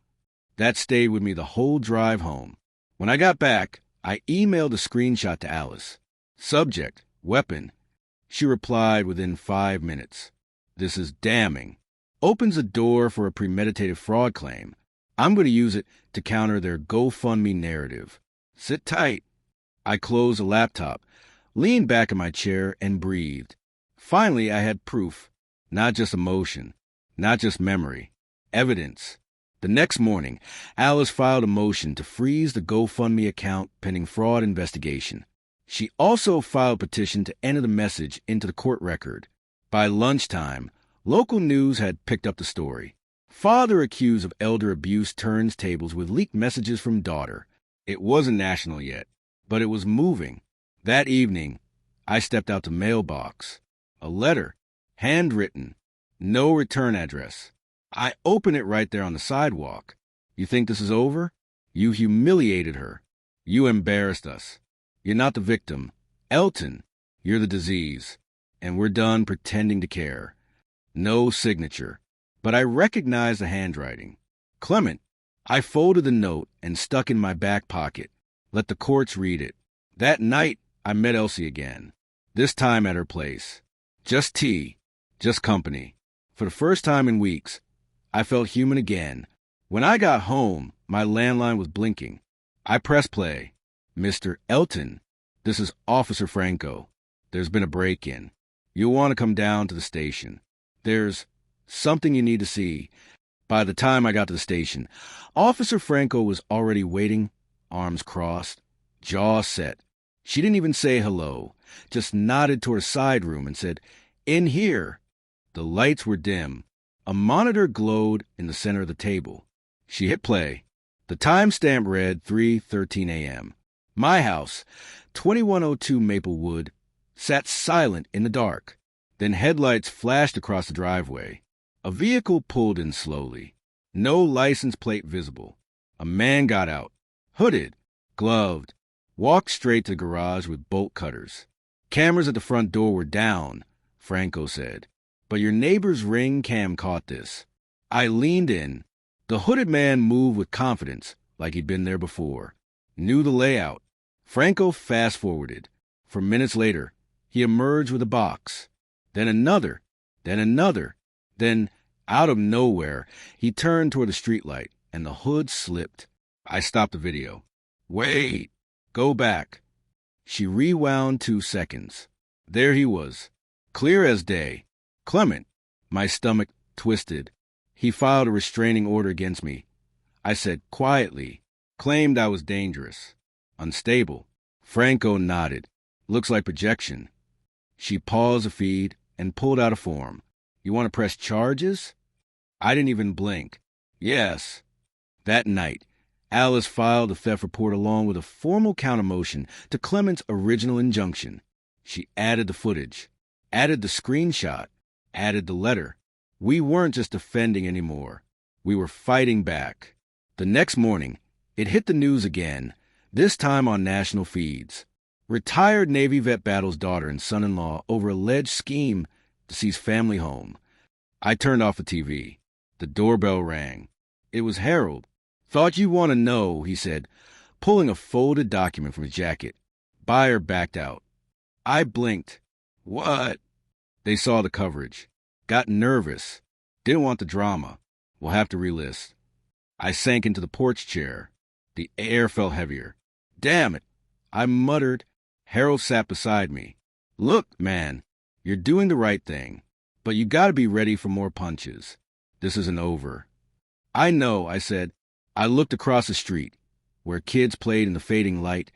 That stayed with me the whole drive home. When I got back, I emailed a screenshot to Alice. Subject, weapon. She replied within 5 minutes. This is damning. Opens a door for a premeditated fraud claim. I'm going to use it to counter their GoFundMe narrative. Sit tight. I closed the laptop, leaned back in my chair, and breathed. Finally, I had proof. Not just emotion. Not just memory. Evidence. The next morning, Alice filed a motion to freeze the GoFundMe account pending fraud investigation. She also filed a petition to enter the message into the court record. By lunchtime, local news had picked up the story. Father accused of elder abuse turns tables with leaked messages from daughter. It wasn't national yet, but it was moving. That evening, I stepped out the mailbox. A letter, handwritten, no return address. I opened it right there on the sidewalk. You think this is over? You humiliated her. You embarrassed us. You're not the victim. Elton, you're the disease. and we're done pretending to care. No signature. But I recognized the handwriting. Clement. I folded the note and stuck in my back pocket. Let the courts read it. That night, I met Elsie again. This time at her place. Just tea. Just company. For the first time in weeks, I felt human again. When I got home, my landline was blinking. I pressed play. Mr. Elton, this is Officer Franco. There's been a break-in. You'll want to come down to the station. There's something you need to see. By the time I got to the station, Officer Franco was already waiting, arms crossed, jaw set. She didn't even say hello, just nodded toward a side room and said, "In here." The lights were dim. A monitor glowed in the center of the table. She hit play. The timestamp read 3:13 a.m. My house, 2102 Maplewood, sat silent in the dark. Then headlights flashed across the driveway. A vehicle pulled in slowly. No license plate visible. A man got out, hooded, gloved, walked straight to the garage with bolt cutters. Cameras at the front door were down, Franco said. But your neighbor's Ring cam caught this. I leaned in. The hooded man moved with confidence, like he'd been there before. Knew the layout. Franco fast-forwarded. For minutes later, he emerged with a box. Then another. Then, out of nowhere, he turned toward the streetlight, and the hood slipped. I stopped the video. Wait. Go back. She rewound 2 seconds. There he was, clear as day. Clement. My stomach twisted. He filed a restraining order against me. I said quietly, claimed I was dangerous, unstable. Franco nodded. Looks like projection. She paused the feed and pulled out a form. You want to press charges? I didn't even blink. Yes. That night, Alice filed a theft report along with a formal countermotion to Clement's original injunction. She added the footage, added the screenshot, added the letter. We weren't just defending anymore. We were fighting back. The next morning, it hit the news again, this time on national feeds. Retired Navy vet battles daughter and son-in-law over alleged scheme to seize family home. I turned off the TV. The doorbell rang. It was Harold. Thought you'd want to know, he said, pulling a folded document from his jacket. Buyer backed out. I blinked. What? They saw the coverage. Got nervous. Didn't want the drama. We'll have to relist. I sank into the porch chair. The air felt heavier. Damn it, I muttered. Harold sat beside me. Look, man, you're doing the right thing, but you gotta be ready for more punches. This isn't over. I know, I said. I looked across the street, where kids played in the fading light,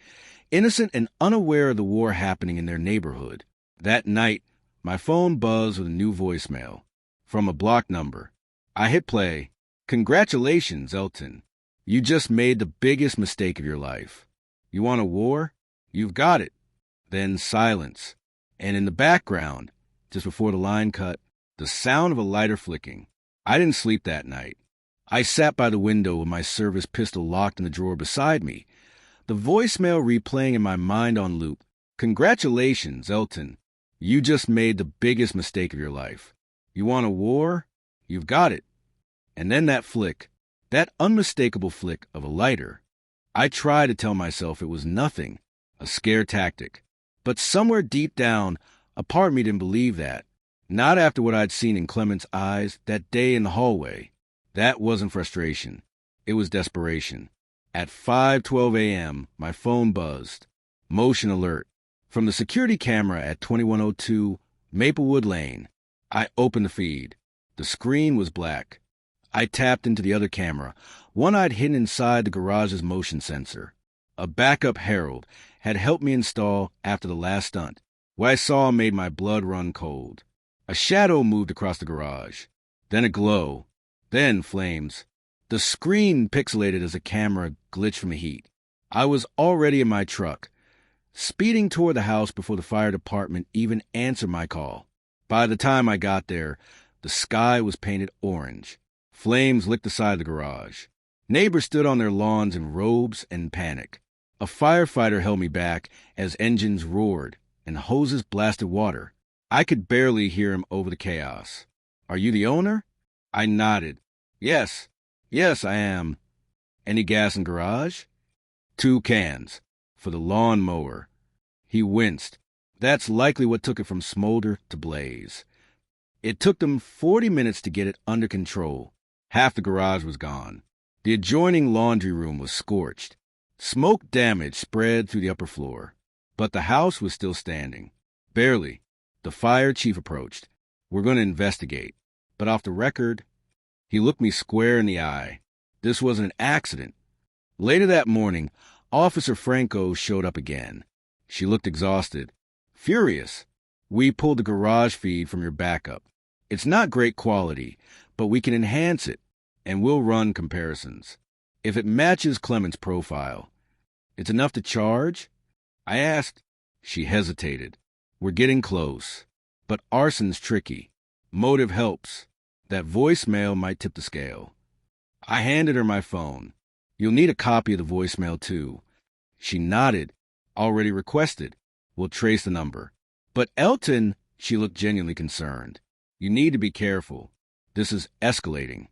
innocent and unaware of the war happening in their neighborhood. That night, my phone buzzed with a new voicemail. From a blocked number. I hit play. Congratulations, Elton. You just made the biggest mistake of your life. You want a war? You've got it. Then silence. And in the background, just before the line cut, the sound of a lighter flicking. I didn't sleep that night. I sat by the window with my service pistol locked in the drawer beside me, the voicemail replaying in my mind on loop. Congratulations, Elton. You just made the biggest mistake of your life. You want a war? You've got it. And then that flick, that unmistakable flick of a lighter. I tried to tell myself it was nothing, a scare tactic. But somewhere deep down, a part of me didn't believe that. Not after what I'd seen in Clement's eyes that day in the hallway. That wasn't frustration. It was desperation. At 5:12 a.m., my phone buzzed. Motion alert. From the security camera at 2102 Maplewood Lane. I opened the feed. The screen was black. I tapped into the other camera, one I'd hidden inside the garage's motion sensor. A backup Harold had helped me install after the last stunt. What I saw made my blood run cold. A shadow moved across the garage. Then a glow. Then flames. The screen pixelated as the camera glitched from the heat. I was already in my truck, speeding toward the house before the fire department even answered my call. By the time I got there, the sky was painted orange. Flames licked the side of the garage. Neighbors stood on their lawns in robes and panic. A firefighter held me back as engines roared and hoses blasted water. I could barely hear him over the chaos. Are you the owner? I nodded. Yes. Yes, I am. Any gas in garage? 2 cans. For the lawn mower. He winced. That's likely what took it from smolder to blaze. It took them 40 minutes to get it under control. Half the garage was gone. The adjoining laundry room was scorched. Smoke damage spread through the upper floor. But the house was still standing. Barely. The fire chief approached. We're going to investigate. But off the record, he looked me square in the eye. This wasn't an accident. Later that morning, Officer Franco showed up again. She looked exhausted. Furious. We pulled the garage feed from your backup. It's not great quality, but we can enhance it, and we'll run comparisons. If it matches Clement's profile, it's enough to charge? I asked. She hesitated. We're getting close. But arson's tricky. Motive helps. That voicemail might tip the scale. I handed her my phone. You'll need a copy of the voicemail, too. She nodded. Already requested. We'll trace the number. But Elton, she looked genuinely concerned. You need to be careful. This is escalating.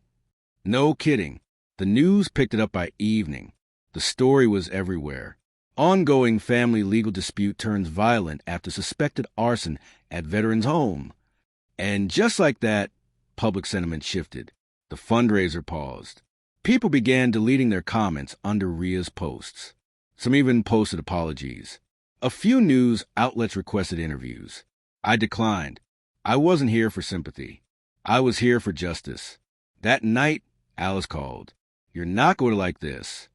No kidding. The news picked it up by evening. The story was everywhere. Ongoing family legal dispute turns violent after suspected arson at veteran's home. And just like that, public sentiment shifted. The fundraiser paused. People began deleting their comments under Ria's posts. Some even posted apologies. A few news outlets requested interviews. I declined. I wasn't here for sympathy. I was here for justice. That night, Alice called. You're not going to like this.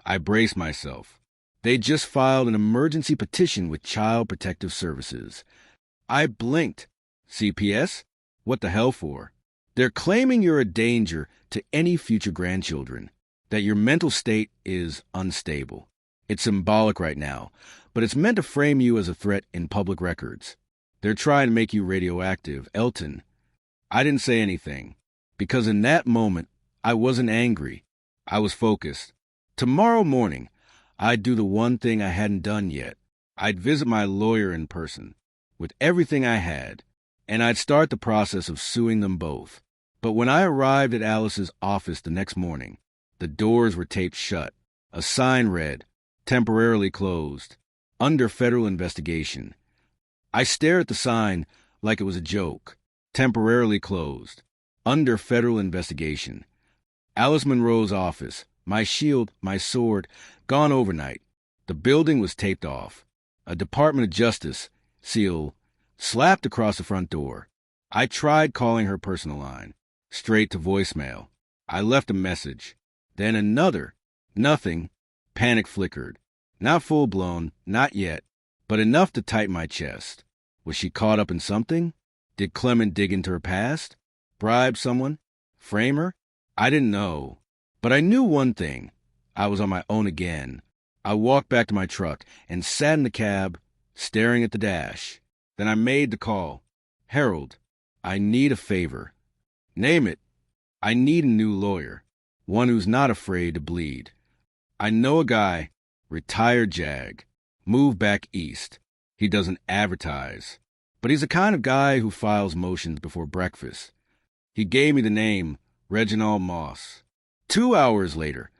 I braced myself. They just filed an emergency petition with Child Protective Services. I blinked. CPS? What the hell for? They're claiming you're a danger to any future grandchildren, that your mental state is unstable. It's symbolic right now, but it's meant to frame you as a threat in public records. They're trying to make you radioactive. Elton. I didn't say anything, because in that moment, I wasn't angry. I was focused. Tomorrow morning, I'd do the one thing I hadn't done yet. I'd visit my lawyer in person, with everything I had, and I'd start the process of suing them both. But when I arrived at Alice's office the next morning, the doors were taped shut. A sign read, temporarily closed, under federal investigation. I stared at the sign like it was a joke. Temporarily closed, under federal investigation. Alice Monroe's office, my shield, my sword, gone overnight. The building was taped off. A Department of Justice seal slapped across the front door. I tried calling her personal line, straight to voicemail. I left a message. Then another. Nothing. Panic flickered. Not full-blown, not yet, but enough to tighten my chest. Was she caught up in something? Did Clement dig into her past? Bribe someone? Frame her? I didn't know. But I knew one thing. I was on my own again. I walked back to my truck and sat in the cab, staring at the dash. Then I made the call. Harold, I need a favor. Name it. I need a new lawyer. One who's not afraid to bleed. I know a guy, retired JAG, moved back east. He doesn't advertise. But he's the kind of guy who files motions before breakfast. He gave me the name Reginald Moss. 2 hours later,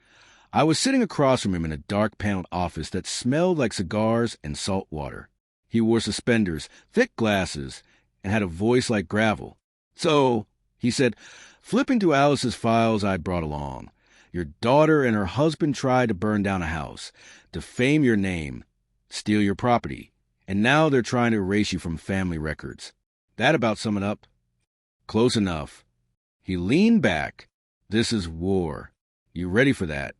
I was sitting across from him in a dark-paneled office that smelled like cigars and salt water. He wore suspenders, thick glasses, and had a voice like gravel. So, he said, flipping through Alice's files I'd brought along, your daughter and her husband tried to burn down a house, defame your name, steal your property, and now they're trying to erase you from family records. That about sum it up? Close enough. He leaned back. This is war. You ready for that?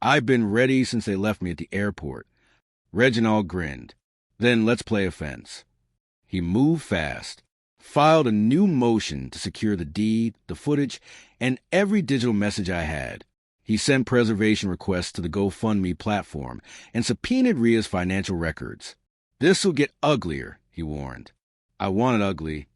I've been ready since they left me at the airport. Reginald grinned. Then let's play offense. He moved fast, filed a new motion to secure the deed, the footage, and every digital message I had. He sent preservation requests to the GoFundMe platform and subpoenaed Ria's financial records. This'll get uglier, he warned. I want it ugly.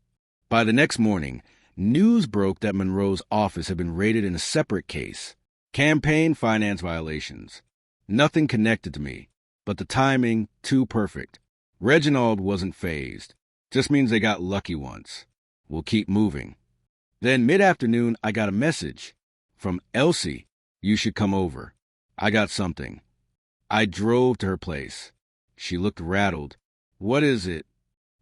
By the next morning, news broke that Monroe's office had been raided in a separate case. Campaign finance violations. Nothing connected to me, but the timing too perfect. Reginald wasn't fazed. Just means they got lucky once. We'll keep moving. Then mid-afternoon, I got a message from Elsie. You should come over. I got something. I drove to her place. She looked rattled. What is it?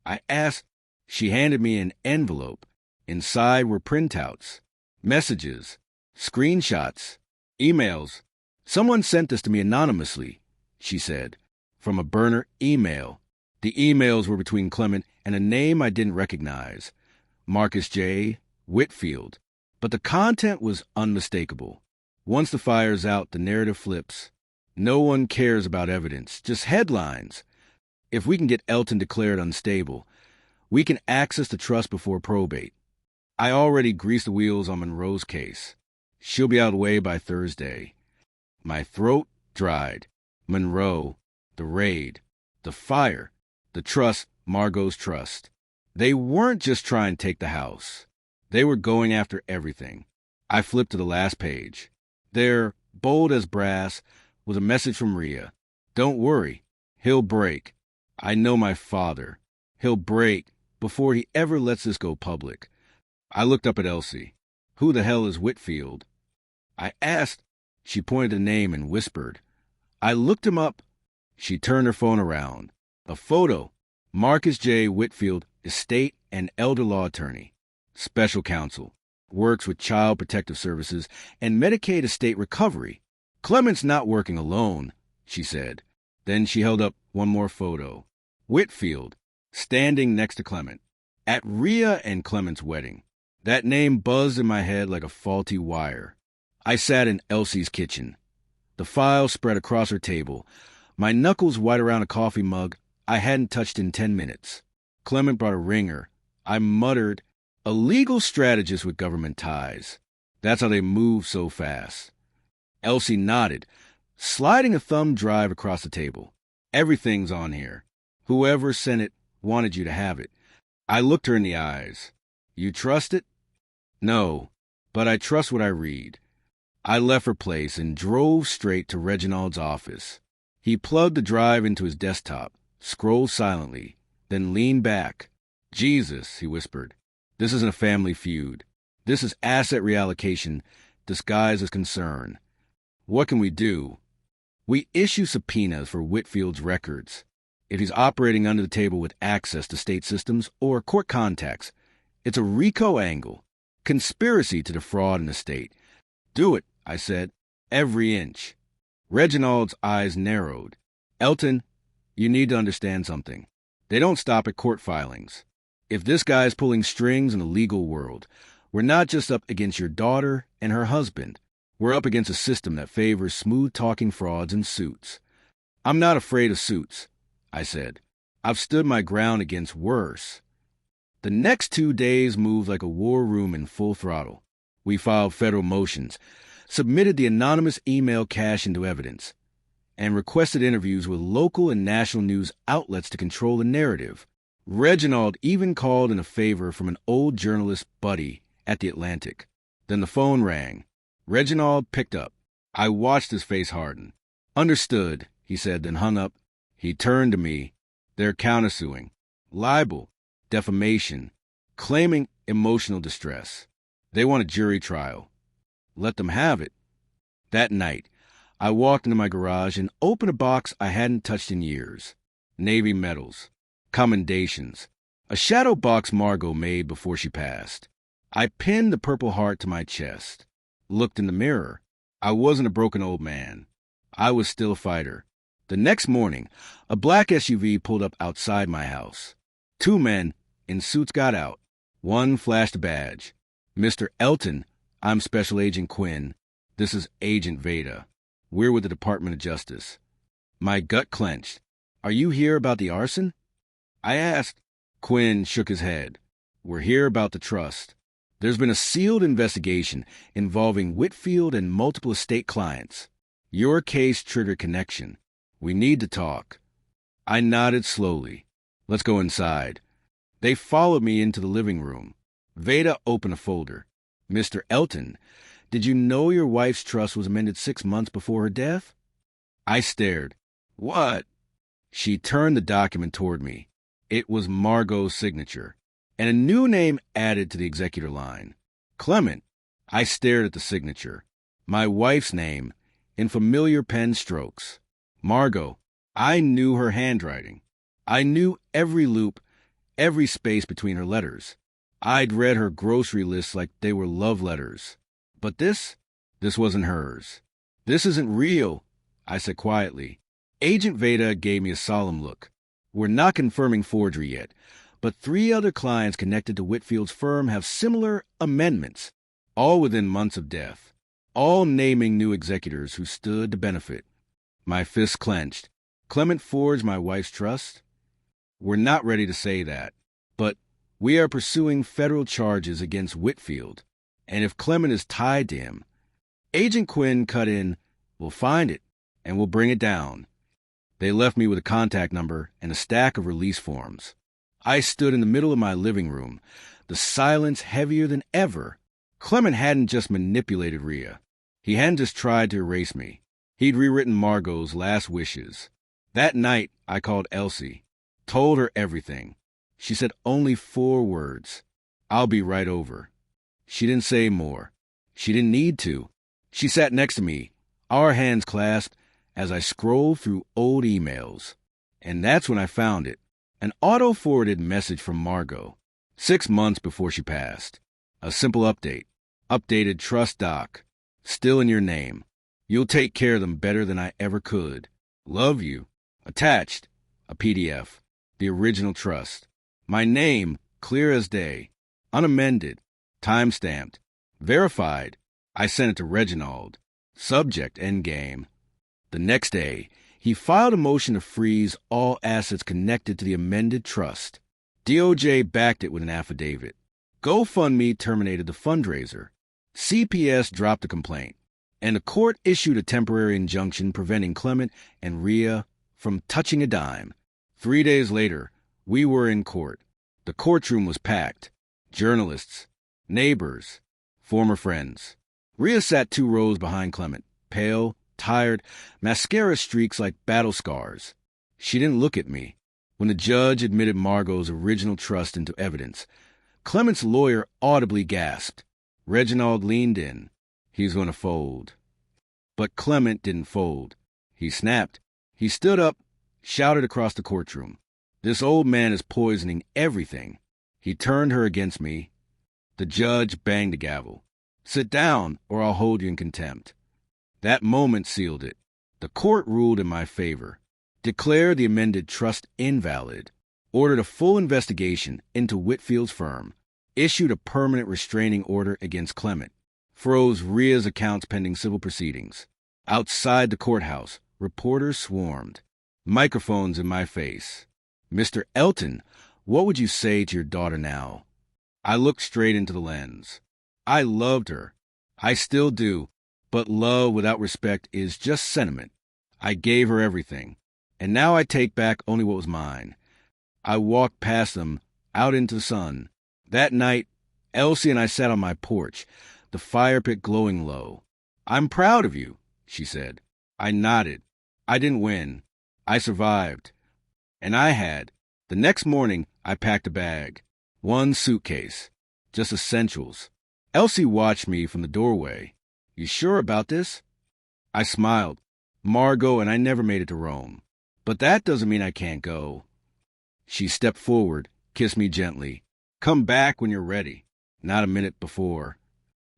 I asked. She handed me an envelope. Inside were printouts, messages, screenshots, emails. Someone sent this to me anonymously, she said, from a burner email. The emails were between Clement and a name I didn't recognize, Marcus J. Whitfield. But the content was unmistakable. Once the fire's out, the narrative flips. No one cares about evidence, just headlines. If we can get Elton declared unstable, we can access the trust before probate. I already greased the wheels on Monroe's case. She'll be out of the way by Thursday. My throat dried. Monroe, the raid, the fire, the trust, Margot's trust. They weren't just trying to take the house. They were going after everything. I flipped to the last page. There, bold as brass, was a message from Rhea. Don't worry, he'll break. I know my father. He'll break before he ever lets this go public. I looked up at Elsie. Who the hell is Whitfield? I asked. She pointed a name and whispered. I looked him up. She turned her phone around. A photo. Marcus J. Whitfield, estate and elder law attorney. Special counsel. Works with Child Protective Services and Medicaid estate recovery. Clement's not working alone, she said. Then she held up one more photo. Whitfield, standing next to Clement. At Rhea and Clement's wedding. That name buzzed in my head like a faulty wire. I sat in Elsie's kitchen. The file spread across her table. My knuckles white around a coffee mug I hadn't touched in 10 minutes. Clement brought a ringer. I muttered, a legal strategist with government ties. That's how they move so fast. Elsie nodded, sliding a thumb drive across the table. Everything's on here. Whoever sent it wanted you to have it. I looked her in the eyes. You trust it? No, but I trust what I read. I left her place and drove straight to Reginald's office. He plugged the drive into his desktop, scrolled silently, then leaned back. Jesus, he whispered. This isn't a family feud. This is asset reallocation disguised as concern. What can we do? We issue subpoenas for Whitfield's records. If he's operating under the table with access to state systems or court contacts, it's a RICO angle. Conspiracy to defraud an estate. Do it, I said. Every inch. Reginald's eyes narrowed. Elton, you need to understand something. They don't stop at court filings. If this guy's pulling strings in the legal world, we're not just up against your daughter and her husband. We're up against a system that favors smooth-talking frauds and suits. I'm not afraid of suits, I said. I've stood my ground against worse. The next 2 days moved like a war room in full throttle. We filed federal motions, submitted the anonymous email cache into evidence, and requested interviews with local and national news outlets to control the narrative. Reginald even called in a favor from an old journalist buddy at The Atlantic. Then the phone rang. Reginald picked up. I watched his face harden. Understood, he said, then hung up. He turned to me. They're countersuing. Libel. Defamation. Claiming emotional distress. They want a jury trial. Let them have it. That night, I walked into my garage and opened a box I hadn't touched in years. Navy medals. Commendations. A shadow box Margot made before she passed. I pinned the Purple Heart to my chest. Looked in the mirror. I wasn't a broken old man. I was still a fighter. The next morning, a black SUV pulled up outside my house. 2 men in suits got out. One flashed a badge. Mr. Elton, I'm Special Agent Quinn. This is Agent Veda. We're with the Department of Justice. My gut clenched. Are you here about the arson? I asked. Quinn shook his head. We're here about the trust. There's been a sealed investigation involving Whitfield and multiple estate clients. Your case triggered connection. We need to talk. I nodded slowly. Let's go inside. They followed me into the living room. Veda opened a folder. Mr. Elton, did you know your wife's trust was amended 6 months before her death? I stared. What? She turned the document toward me. It was Margot's signature, and a new name added to the executor line. Clement. I stared at the signature. My wife's name, in familiar pen strokes. Margot. I knew her handwriting. I knew every loop, every space between her letters. I'd read her grocery lists like they were love letters. But this wasn't hers. This isn't real, I said quietly. Agent Veda gave me a solemn look. We're not confirming forgery yet, but 3 other clients connected to Whitfield's firm have similar amendments, all within months of death, all naming new executors who stood to benefit. My fists clenched. Clement forged my wife's trust? We're not ready to say that, but we are pursuing federal charges against Whitfield, and if Clement is tied to him, Agent Quinn cut in, we'll find it, and we'll bring it down. They left me with a contact number and a stack of release forms. I stood in the middle of my living room, the silence heavier than ever. Clement hadn't just manipulated Rhea. He hadn't just tried to erase me. He'd rewritten Margot's last wishes. That night, I called Elsie, told her everything. She said only 4 words. I'll be right over. She didn't say more. She didn't need to. She sat next to me, our hands clasped, as I scrolled through old emails. And that's when I found it. An auto-forwarded message from Margot, 6 months before she passed. A simple update. Updated trust doc. Still in your name. You'll take care of them better than I ever could. Love you. Attached. A PDF. The original trust. My name, clear as day. Unamended. Time-stamped. Verified. I sent it to Reginald. Subject endgame. The next day, he filed a motion to freeze all assets connected to the amended trust. DOJ backed it with an affidavit. GoFundMe terminated the fundraiser. CPS dropped the complaint. And the court issued a temporary injunction preventing Clement and Rhea from touching a dime. 3 days later, we were in court. The courtroom was packed. Journalists, neighbors, former friends. Rhea sat 2 rows behind Clement, pale, tired, mascara streaks like battle scars. She didn't look at me. When the judge admitted Margot's original trust into evidence, Clement's lawyer audibly gasped. Reginald leaned in. He was going to fold. But Clement didn't fold. He snapped. He stood up, shouted across the courtroom. This old man is poisoning everything. He turned her against me. The judge banged the gavel. Sit down, or I'll hold you in contempt. That moment sealed it. The court ruled in my favor, declared the amended trust invalid, ordered a full investigation into Whitfield's firm, issued a permanent restraining order against Clement, froze Rhea's accounts pending civil proceedings. Outside the courthouse, reporters swarmed, microphones in my face. Mr. Elton, what would you say to your daughter now? I looked straight into the lens. I loved her. I still do. But love without respect is just sentiment. I gave her everything, and now I take back only what was mine. I walked past them, out into the sun. That night, Elsie and I sat on my porch, the fire pit glowing low. I'm proud of you, she said. I nodded. I didn't win. I survived. And I had. The next morning, I packed a bag. 1 suitcase. Just essentials. Elsie watched me from the doorway. You sure about this? I smiled. Margot and I never made it to Rome. But that doesn't mean I can't go. She stepped forward, kissed me gently. Come back when you're ready. Not a minute before.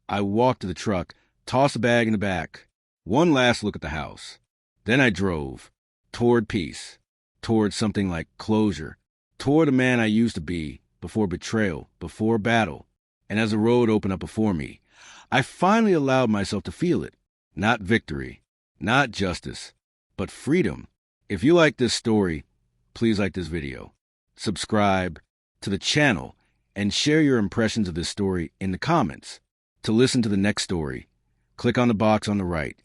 I walked to the truck, tossed the bag in the back. One last look at the house. Then I drove. Toward peace. Toward something like closure. Toward the man I used to be, before betrayal, before battle. And as the road opened up before me, I finally allowed myself to feel it. Not victory, not justice, but freedom. If you like this story, please like this video, subscribe to the channel, and share your impressions of this story in the comments. To listen to the next story, click on the box on the right.